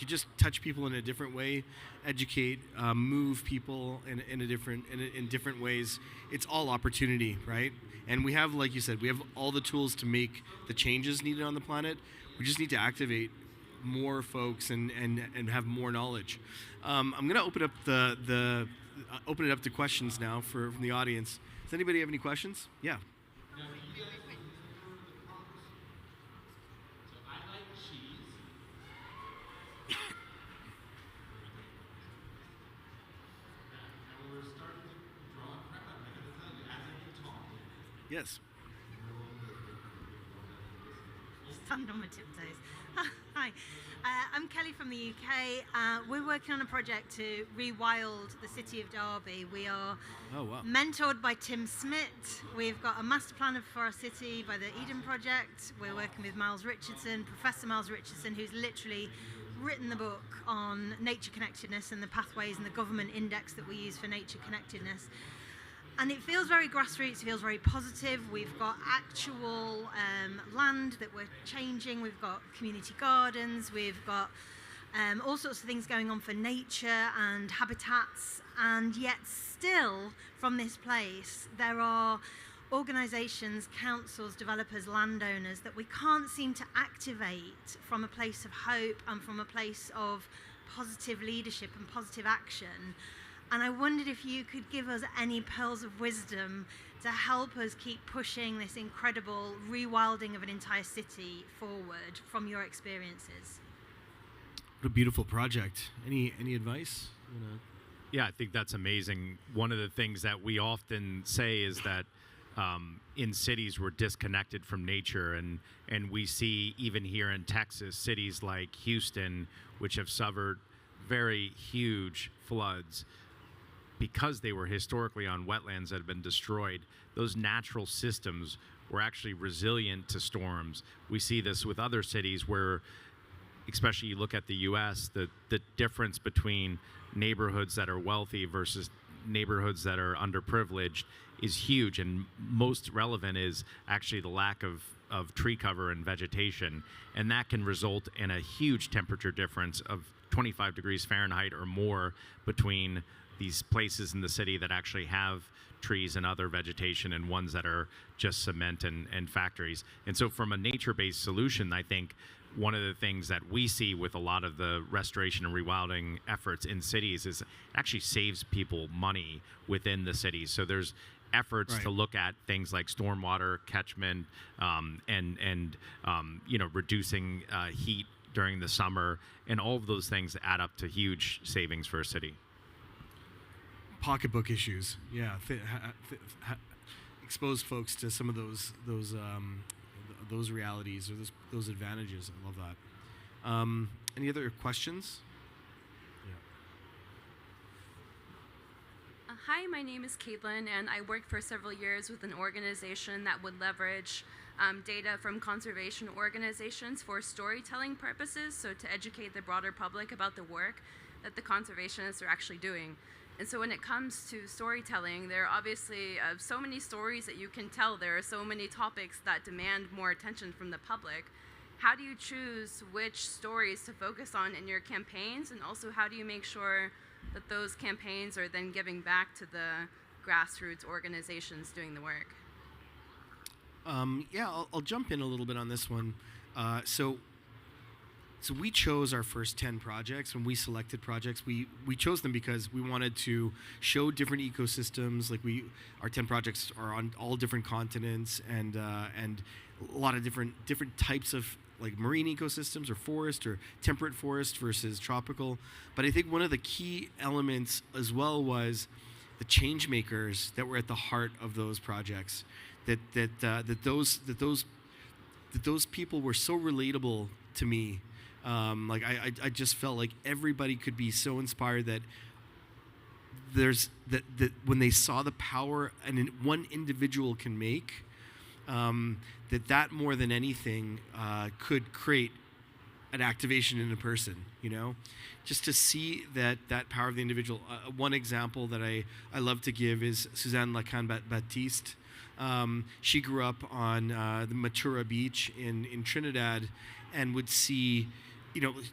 just touch people in a different way, educate, move people in different ways. It's all opportunity, right? And we have, like you said, we have all the tools to make the changes needed on the planet. We just need to activate more folks and have more knowledge. I'm going to open up open it up to questions now from the audience. Does anybody have any questions? Yeah. Yes. Stand on my tiptoes. Hi, I'm Kelly from the UK. We're working on a project to rewild the city of Derby. We are mentored by Tim Smith. We've got a master plan for our city by the Eden Project. We're working with Professor Miles Richardson, who's literally written the book on nature connectedness and the pathways and the government index that we use for nature connectedness. And it feels very grassroots, it feels very positive. We've got actual land that we're changing. We've got community gardens. We've got all sorts of things going on for nature and habitats. And yet still, from this place, there are organisations, councils, developers, landowners that we can't seem to activate from a place of hope and from a place of positive leadership and positive action. And I wondered if you could give us any pearls of wisdom to help us keep pushing this incredible rewilding of an entire city forward from your experiences. What a beautiful project. Any advice? Yeah, I think that's amazing. One of the things that we often say is that in cities we're disconnected from nature, and we see even here in Texas, cities like Houston, which have suffered very huge floods, because they were historically on wetlands that had been destroyed. Those natural systems were actually resilient to storms. We see this with other cities where, especially you look at the US, the difference between neighborhoods that are wealthy versus neighborhoods that are underprivileged is huge, and most relevant is actually the lack of tree cover and vegetation, and that can result in a huge temperature difference of 25 degrees Fahrenheit or more between these places in the city that actually have trees and other vegetation and ones that are just cement and factories. And so from a nature-based solution, I think one of the things that we see with a lot of the restoration and rewilding efforts in cities is it actually saves people money within the cities. So there's efforts to look at things like stormwater catchment and reducing heat during the summer, and all of those things add up to huge savings for a city. Pocketbook issues, yeah. Expose folks to some of those realities or those advantages. I love that. Any other questions? Hi, my name is Caitlin, and I worked for several years with an organization that would leverage data from conservation organizations for storytelling purposes, so to educate the broader public about the work that the conservationists are actually doing. And so when it comes to storytelling, there are obviously so many stories that you can tell. There are so many topics that demand more attention from the public. How do you choose which stories to focus on in your campaigns, and also how do you make sure that those campaigns are then giving back to the grassroots organizations doing the work? I'll jump in a little bit on this one. So we chose our first 10 projects. When we selected projects, we chose them because we wanted to show different ecosystems. Like our 10 projects are on all different continents and a lot of different types of like marine ecosystems or forest or temperate forest versus tropical. But I think one of the key elements as well was the change makers that were at the heart of those projects. That those people were so relatable to me. I just felt like everybody could be so inspired that that when they saw the power one individual can make, that more than anything could create an activation in a person, just to see that power of the individual. One example that I love to give is Suzanne Lacan-Baptiste. She grew up on the Matura Beach in Trinidad and would see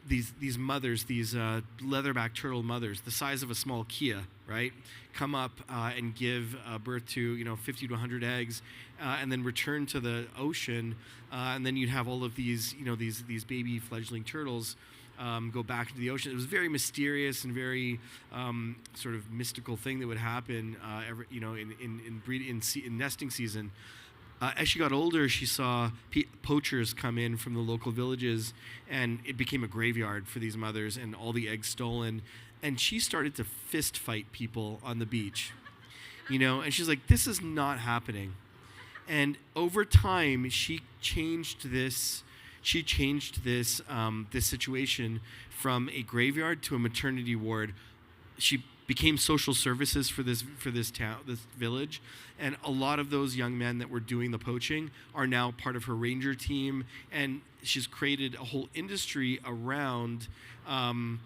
these mothers, these leatherback turtle mothers, the size of a small Kia, right, come up and give birth to 50 to 100 eggs, and then return to the ocean, and then you'd have all of these these baby fledgling turtles go back into the ocean. It was very mysterious and very sort of mystical thing that would happen in nesting season. As she got older, she saw poachers come in from the local villages, and it became a graveyard for these mothers and all the eggs stolen. And she started to fist fight people on the beach, and she's like, this is not happening. And over time, she changed this situation from a graveyard to a maternity ward. She became social services for this town, this village, and a lot of those young men that were doing the poaching are now part of her ranger team, and she's created a whole industry around the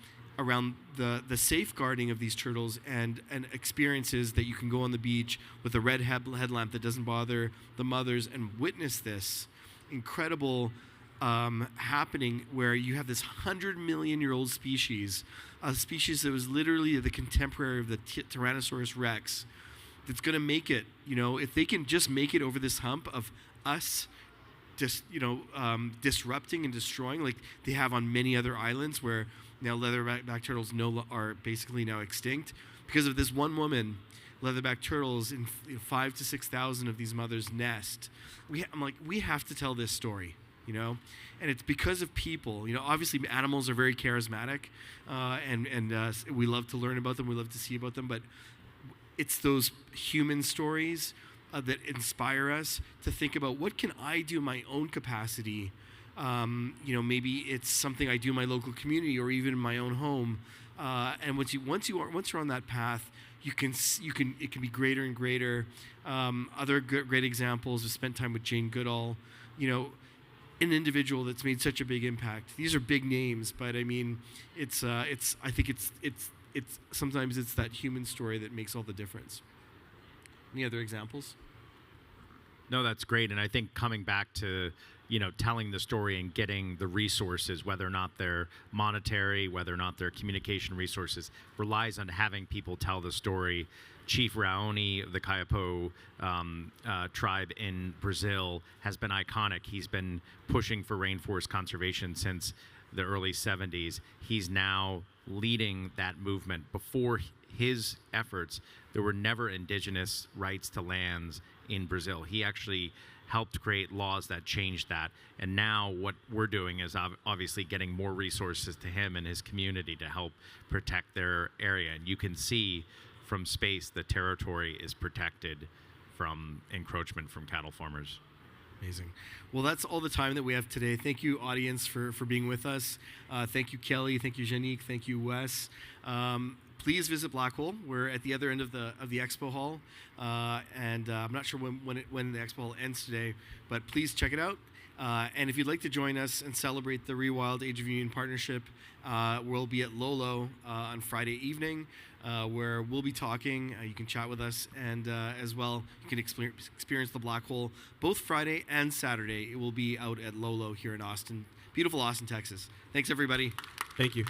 safeguarding of these turtles and experiences that you can go on the beach with a red headlamp that doesn't bother the mothers and witness this incredible happening where you have this 100-million-year-old species, a species that was literally the contemporary of the Tyrannosaurus Rex, that's going to make it, if they can just make it over this hump of us just, disrupting and destroying like they have on many other islands where now leatherback turtles are basically now extinct because of this one woman. Leatherback turtles in 5,000 to 6,000 of these mothers nest. We have to tell this story. And it's because of people. Obviously animals are very charismatic, and we love to learn about them. We love to see about them. But it's those human stories that inspire us to think about what can I do in my own capacity. Maybe it's something I do in my local community or even in my own home. And once you're on that path, it can be greater and greater. Other great examples. I've spent time with Jane Goodall. An individual that's made such a big impact. These are big names, but I mean, I think it's sometimes it's that human story that makes all the difference. Any other examples? No, that's great. And I think coming back to, telling the story and getting the resources, whether or not they're monetary, whether or not they're communication resources, relies on having people tell the story. Chief Raoni of the Kayapo tribe in Brazil has been iconic. He's been pushing for rainforest conservation since the early 70s. He's now leading that movement. Before his efforts, there were never indigenous rights to lands in Brazil. He actually helped create laws that changed that. And now what we're doing is obviously getting more resources to him and his community to help protect their area. And you can see from space the territory is protected from encroachment from cattle farmers. Amazing. Well, that's all the time that we have today. Thank you, audience, for being with us. Thank you, Kelly. Thank you, Janicke. Thank you, Wes. Please visit Black Hole. We're at the other end of the expo hall, and I'm not sure when the expo hall ends today, but please check it out. And if you'd like to join us and celebrate the Rewild Age of Union partnership, we'll be at Lolo on Friday evening, where we'll be talking. You can chat with us, and as well, you can experience the Black Hole both Friday and Saturday. It will be out at Lolo here in Austin, beautiful Austin, Texas. Thanks, everybody. Thank you.